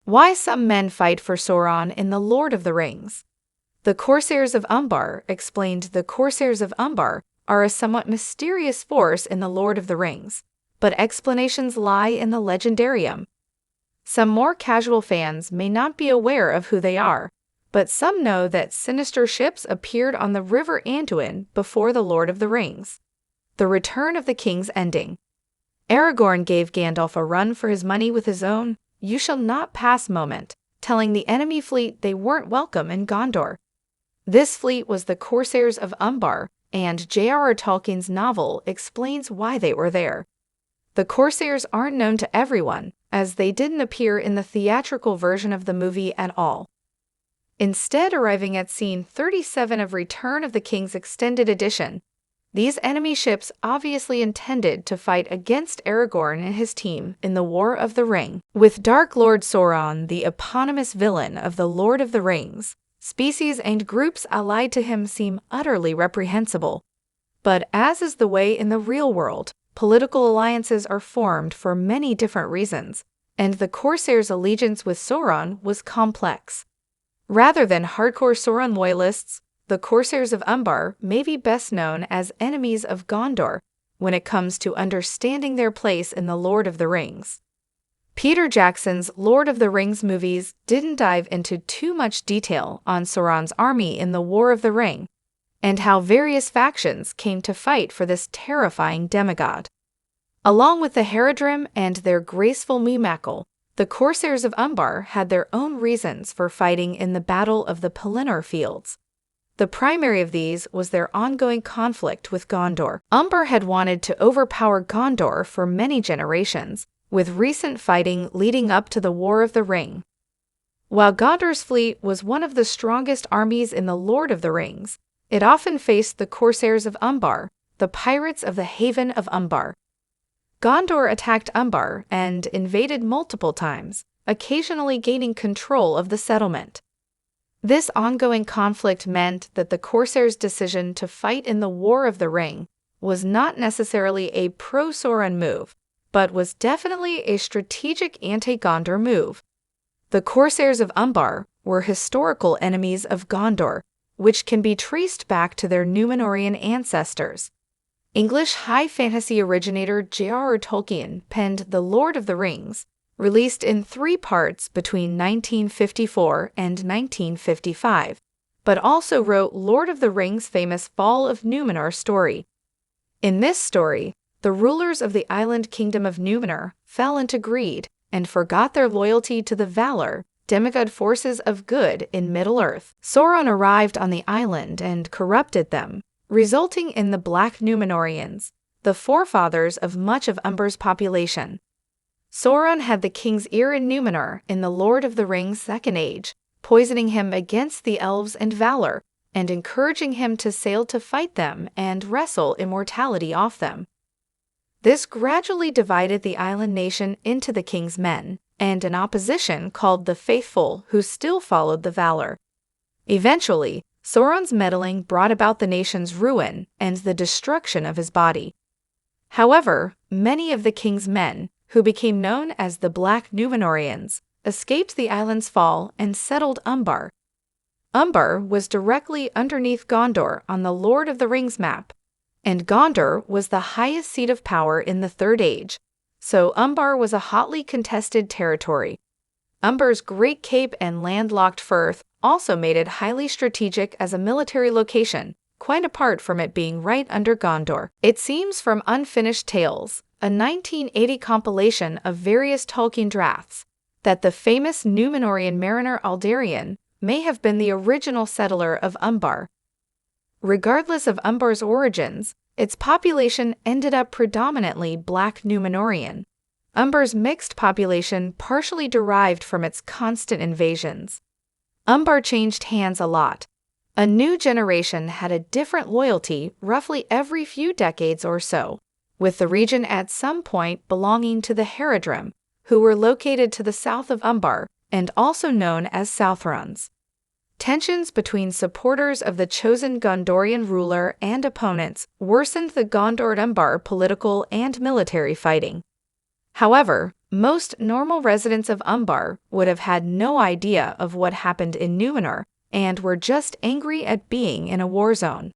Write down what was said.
Why some men fight for Sauron in The Lord of the Rings. The Corsairs of Umbar explained. The Corsairs of Umbar are a somewhat mysterious force in The Lord of the Rings, but explanations lie in the legendarium. Some more casual fans may not be aware of who they are, but some know that sinister ships appeared on the River Anduin before The Lord of the Rings. The Return of the King's ending. Aragorn gave Gandalf a run for his money with his own "you shall not pass" moment, telling the enemy fleet they weren't welcome in Gondor. This fleet was the Corsairs of Umbar, and J.R.R. Tolkien's novel explains why they were there. The Corsairs aren't known to everyone, as they didn't appear in the theatrical version of the movie at all. Instead, arriving at scene 37 of Return of the King's Extended Edition, these enemy ships obviously intended to fight against Aragorn and his team in the War of the Ring. With Dark Lord Sauron, the eponymous villain of The Lord of the Rings, species and groups allied to him seem utterly reprehensible. But as is the way in the real world, political alliances are formed for many different reasons, and the Corsairs' allegiance with Sauron was complex. Rather than hardcore Sauron loyalists, the Corsairs of Umbar may be best known as enemies of Gondor when it comes to understanding their place in The Lord of the Rings. Peter Jackson's Lord of the Rings movies didn't dive into too much detail on Sauron's army in the War of the Ring, and how various factions came to fight for this terrifying demigod. Along with the Haradrim and their graceful Mumakil, the Corsairs of Umbar had their own reasons for fighting in the Battle of the Pelennor Fields. The primary of these was their ongoing conflict with Gondor. Umbar had wanted to overpower Gondor for many generations, with recent fighting leading up to the War of the Ring. While Gondor's fleet was one of the strongest armies in The Lord of the Rings, it often faced the Corsairs of Umbar, the pirates of the Haven of Umbar. Gondor attacked Umbar and invaded multiple times, occasionally gaining control of the settlement. This ongoing conflict meant that the Corsairs' decision to fight in the War of the Ring was not necessarily a pro-Sauron move, but was definitely a strategic anti-Gondor move. The Corsairs of Umbar were historical enemies of Gondor, which can be traced back to their Númenórean ancestors. English high fantasy originator J.R.R. Tolkien penned The Lord of the Rings, released in 3 parts between 1954 and 1955, but also wrote Lord of the Rings' famous Fall of Númenor story. In this story, the rulers of the island kingdom of Númenor fell into greed and forgot their loyalty to the Valar, demigod forces of good in Middle-earth. Sauron arrived on the island and corrupted them, resulting in the Black Númenóreans, the forefathers of much of Umbar's population. Sauron had the king's ear in Númenor in The Lord of the Rings' Second Age, poisoning him against the elves and Valar, and encouraging him to sail to fight them and wrestle immortality off them. This gradually divided the island nation into the king's men and an opposition called the Faithful, who still followed the Valar. Eventually, Sauron's meddling brought about the nation's ruin and the destruction of his body. However, many of the king's men, who became known as the Black Númenóreans, escaped the island's fall and settled Umbar. Umbar was directly underneath Gondor on the Lord of the Rings map, and Gondor was the highest seat of power in the Third Age, so Umbar was a hotly contested territory. Umbar's Great Cape and landlocked Firth also made it highly strategic as a military location, quite apart from it being right under Gondor. It seems from Unfinished Tales, a 1980 compilation of various Tolkien drafts, that the famous Númenórean mariner Aldarion may have been the original settler of Umbar. Regardless of Umbar's origins, its population ended up predominantly Black Númenórean. Umbar's mixed population partially derived from its constant invasions. Umbar changed hands a lot. A new generation had a different loyalty roughly every few decades or so, with the region at some point belonging to the Haradrim, who were located to the south of Umbar and also known as Southrons. Tensions between supporters of the chosen Gondorian ruler and opponents worsened the Gondor-Umbar political and military fighting. However, Most normal residents of Umbar would have had no idea of what happened in Numenor and were just angry at being in a war zone.